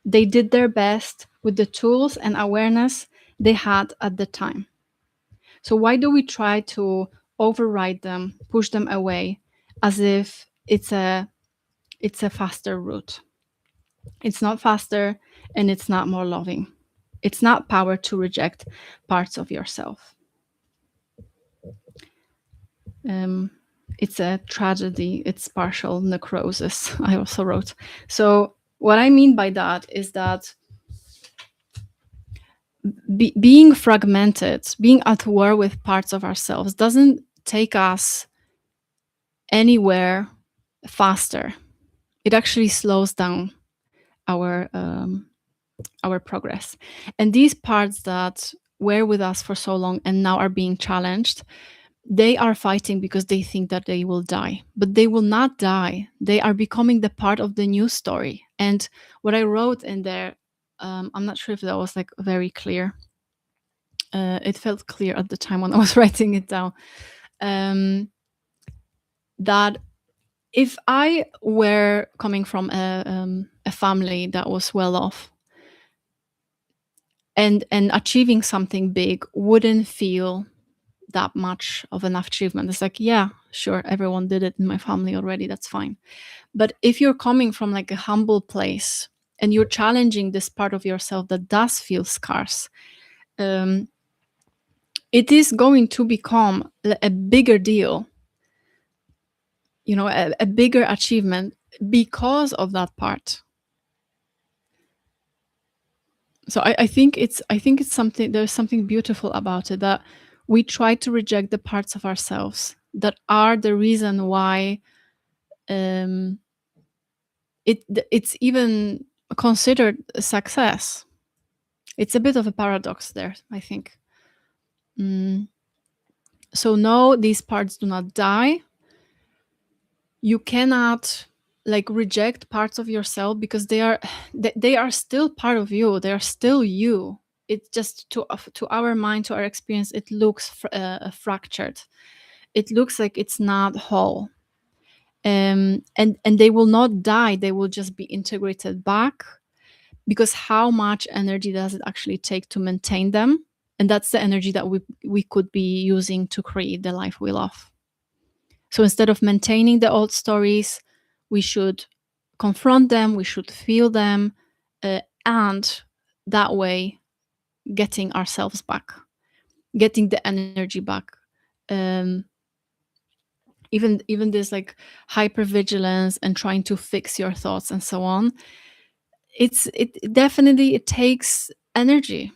They did their best with the tools and awareness they had at the time. So why do we try to override them, push them away, as if it's a faster route? It's not faster, and it's not more loving. It's not power to reject parts of yourself. Um, it's a tragedy. It's partial necrosis, I also wrote. So what I mean by that is that being fragmented, being at war with parts of ourselves doesn't take us anywhere faster. It actually slows down our our progress. And these parts that were with us for so long and now are being challenged, they are fighting because they think that they will die, but they will not die. They are becoming the part of the new story. And what I wrote in there, I'm not sure if that was like very clear. It felt clear at the time when I was writing it down. That if I were coming from a family that was well off, and achieving something big wouldn't feel that much of an achievement. It's like, yeah, sure, everyone did it in my family already, that's fine. But if you're coming from like a humble place and you're challenging this part of yourself that does feel scarce, it is going to become a bigger deal, a bigger achievement because of that part. So I think it's something, there's something beautiful about it, that we try to reject the parts of ourselves that are the reason why um, it's even considered a success. It's a bit of a paradox there, I think. So no, these parts do not die. You cannot like reject parts of yourself because they are still part of you. They are still you. It just to our mind, to our experience, it looks fractured. It looks like it's not whole. And they will not die. They will just be integrated back, because how much energy does it actually take to maintain them? And that's the energy that we could be using to create the life we love. So instead of maintaining the old stories, we should confront them, we should feel them, and that way getting ourselves back, getting the energy back. Even this like hypervigilance and trying to fix your thoughts and so on, it definitely, it takes energy.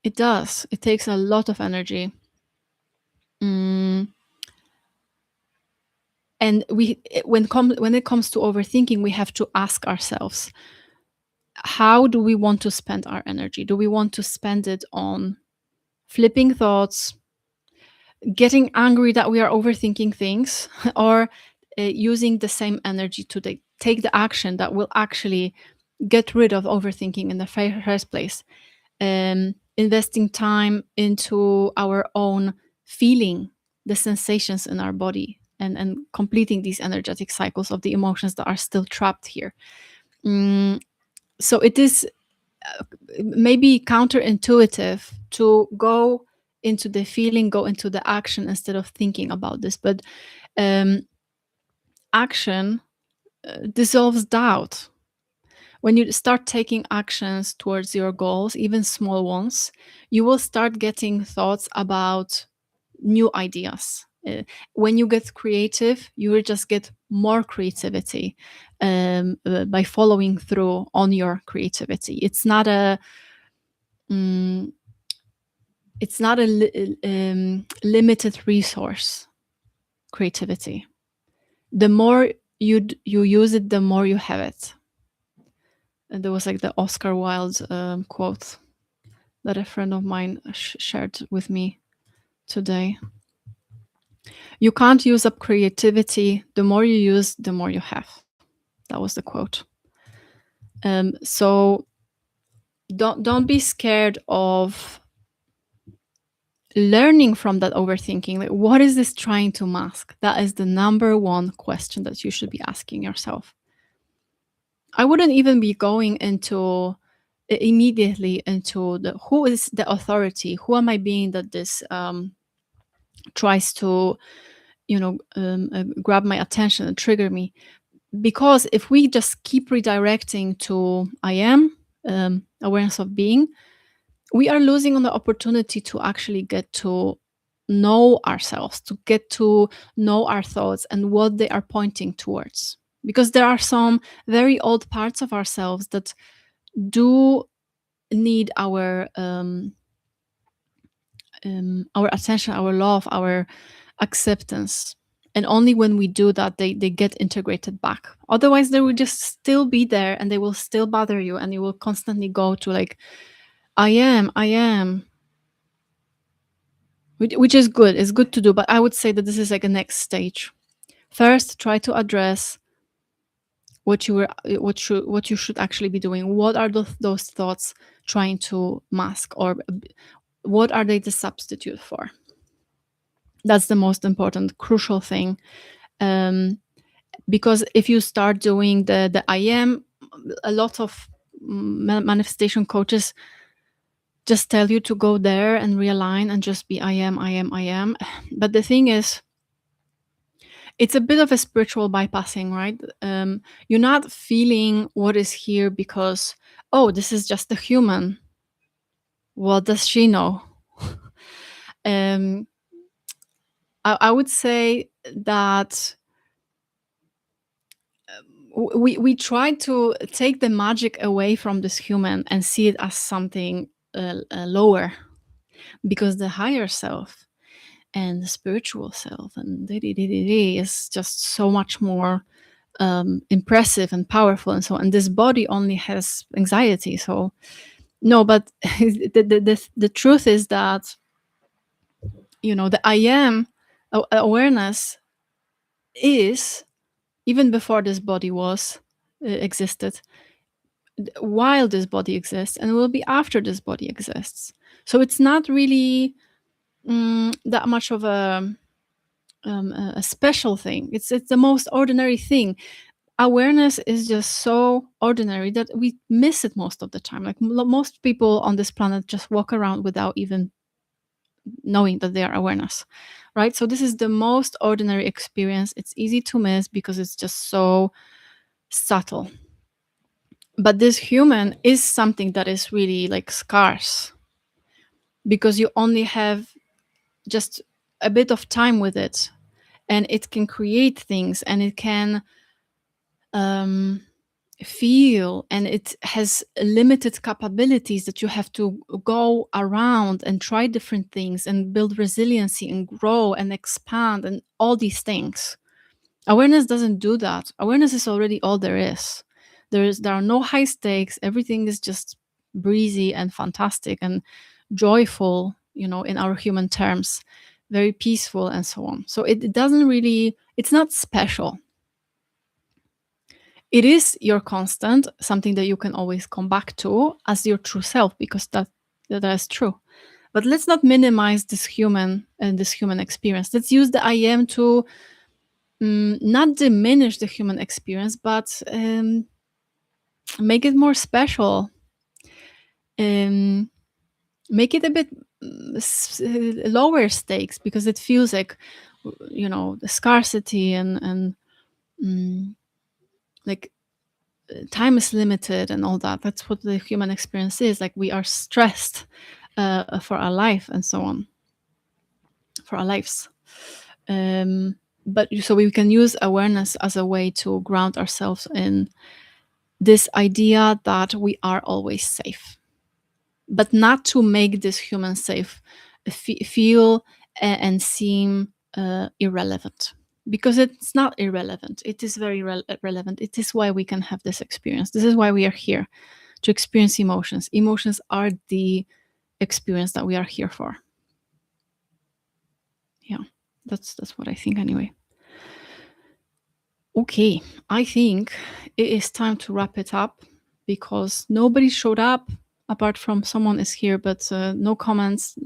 It does. It takes a lot of energy. And when it comes to overthinking, we have to ask ourselves, how do we want to spend our energy? Do we want to spend it on flipping thoughts, getting angry that we are overthinking things, or using the same energy to take the action that will actually get rid of overthinking in the first place? Investing time into our own feeling the sensations in our body, and completing these energetic cycles of the emotions that are still trapped here. So it is maybe counterintuitive to go into the feeling, go into the action instead of thinking about this. But um, action dissolves doubt. When you start taking actions towards your goals, even small ones, you will start getting thoughts about new ideas. When you get creative, you will just get more creativity by following through on your creativity. Mm, it's not a limited resource. Creativity. The more you use it, the more you have it. And there was like the Oscar Wilde quote that a friend of mine shared with me today. You can't use up creativity. The more you use, the more you have. That was the quote. So don't be scared of learning from that overthinking. Like, what is this trying to mask? That is the number one question that you should be asking yourself. I wouldn't even be going into immediately into the who is the authority, who am I being that this tries to grab my attention and trigger me. Because if we just keep redirecting to I am, awareness of being, we are losing on the opportunity to actually get to know ourselves, to get to know our thoughts and what they are pointing towards. Because there are some very old parts of ourselves that do need our attention, our love, our acceptance. And only when we do that, they get integrated back. Otherwise, they will just still be there and they will still bother you, and you will constantly go to like, I am, which is good. It's good to do, but I would say that this is like a next stage. First, try to address what you should actually be doing. What are those thoughts trying to mask, or what are they the substitute for? That's the most important, crucial thing. Because if you start doing the I am, a lot of manifestation coaches just tell you to go there and realign and just be I am. But the thing is, it's a bit of a spiritual bypassing, right? You're not feeling what is here because, oh, this is just a human. What does she know? um, I would say that we try to take the magic away from this human and see it as something lower, because the higher self and the spiritual self and is just so much more impressive and powerful and so on. And this body only has anxiety. So no, but the truth is that the I am awareness is, even before this body was existed, while this body exists, and will be after this body exists. So it's not really that much of a special thing. It's the most ordinary thing. Awareness is just so ordinary that we miss it most of the time. Like most people on this planet just walk around without even knowing that they are awareness, right? So this is the most ordinary experience. It's easy to miss because it's just so subtle. But this human is something that is really like scarce, because you only have just a bit of time with it, and it can create things, and it can feel, and it has limited capabilities that you have to go around and try different things and build resiliency and grow and expand and all these things. Awareness doesn't do that. Awareness is already all there is. There are no high stakes. Everything is just breezy and fantastic and joyful, in our human terms, very peaceful and so on. So it doesn't really, it's not special. It is your constant, something that you can always come back to as your true self, because that is true. But let's not minimize this human experience. Let's use the I am to not diminish the human experience, but make it more special. Um, Make it a bit lower stakes, because it feels like, the scarcity and mm, like time is limited and all that. That's what the human experience is. Like, we are stressed for our life and so on, for our lives. But so we can use awareness as a way to ground ourselves in this idea that we are always safe, but not to make this human safe feel and seem irrelevant, because it's not irrelevant. It is very relevant. It is why we can have this experience. This is why we are here, to experience emotions. Emotions are the experience that we are here for. Yeah, that's what I think anyway. Okay, I think it is time to wrap it up, because nobody showed up apart from someone is here, but no comments.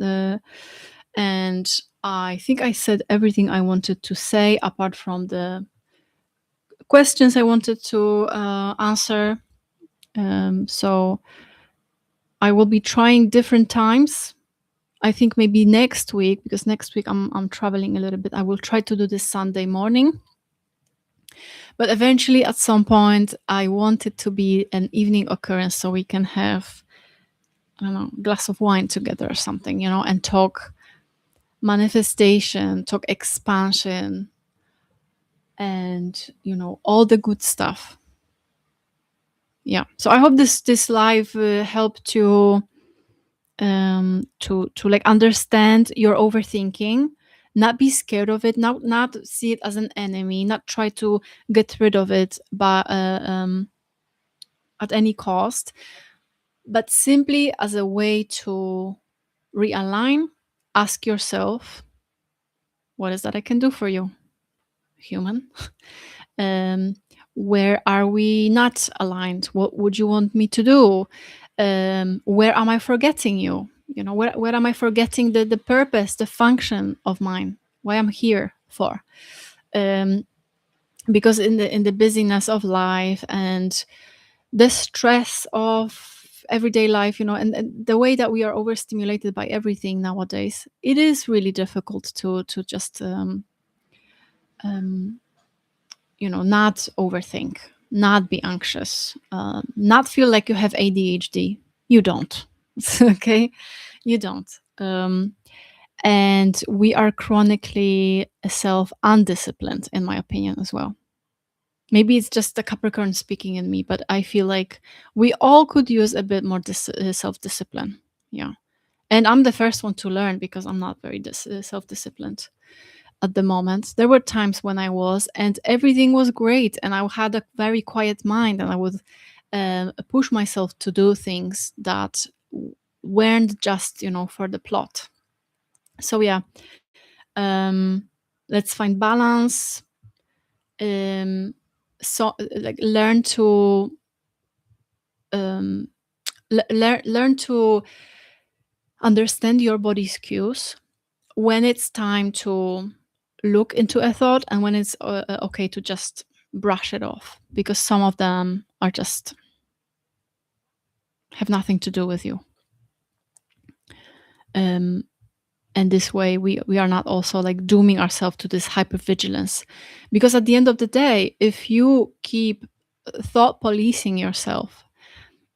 And I think I said everything I wanted to say, apart from the questions I wanted to answer. So I will be trying different times. I think maybe next week, because next week I'm traveling a little bit. I will try to do this Sunday morning. But eventually, at some point, I want it to be an evening occurrence, so we can have, I don't know, a glass of wine together or something, and talk manifestation, talk expansion, and all the good stuff. Yeah. So I hope this live helped you to like understand your overthinking, not be scared of it, not see it as an enemy, not try to get rid of it, but at any cost, but simply as a way to realign. Ask yourself, what is that I can do for you, human? um, where are we not aligned? What would you want me to do? Where am I forgetting you? Where am I forgetting the purpose, the function of mine, why I'm here for? um, because in the busyness of life and the stress of everyday life, and the way that we are overstimulated by everything nowadays, it is really difficult to just not overthink, not be anxious, not feel like you have ADHD. You don't. Okay, you don't. And we are chronically self undisciplined, in my opinion, as well. Maybe it's just the Capricorn speaking in me, but I feel like we all could use a bit more self discipline. Yeah. And I'm the first one to learn, because I'm not very self disciplined at the moment. There were times when I was, and everything was great, and I had a very quiet mind, and I would push myself to do things that weren't just, for the plot. So, yeah, um, let's find balance. So, like, learn to learn to understand your body's cues, when it's time to look into a thought, and when it's okay to just brush it off, because some of them are just have nothing to do with you. um and this way we are not also like dooming ourselves to this hypervigilance, because at the end of the day, if you keep thought policing yourself,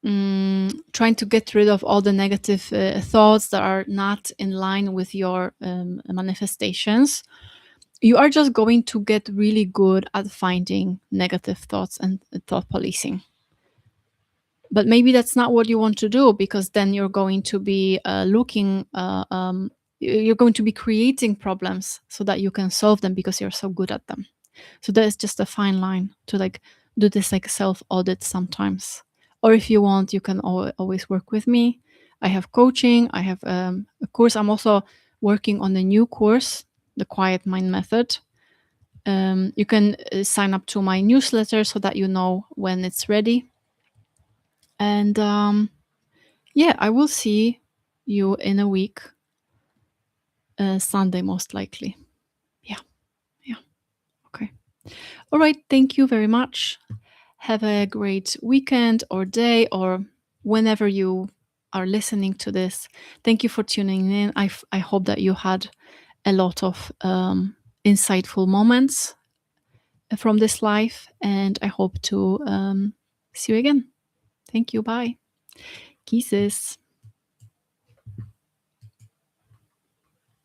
trying to get rid of all the negative thoughts that are not in line with your manifestations, you are just going to get really good at finding negative thoughts and thought policing. But maybe that's not what you want to do, because then you're going to be you're going to be creating problems so that you can solve them, because you're so good at them. So there's just a fine line to like do this like self audit sometimes. Or if you want, you can always work with me. I have coaching. I have a course. I'm also working on a new course, the Quiet Mind Method. You can sign up to my newsletter so that you know when it's ready. And yeah, I will see you in a week, Sunday most likely. Yeah, yeah. Okay. All right. Thank you very much. Have a great weekend or day or whenever you are listening to this. Thank you for tuning in. I hope that you had a lot of insightful moments from this life, and I hope to see you again. Thank you. Bye. Kisses.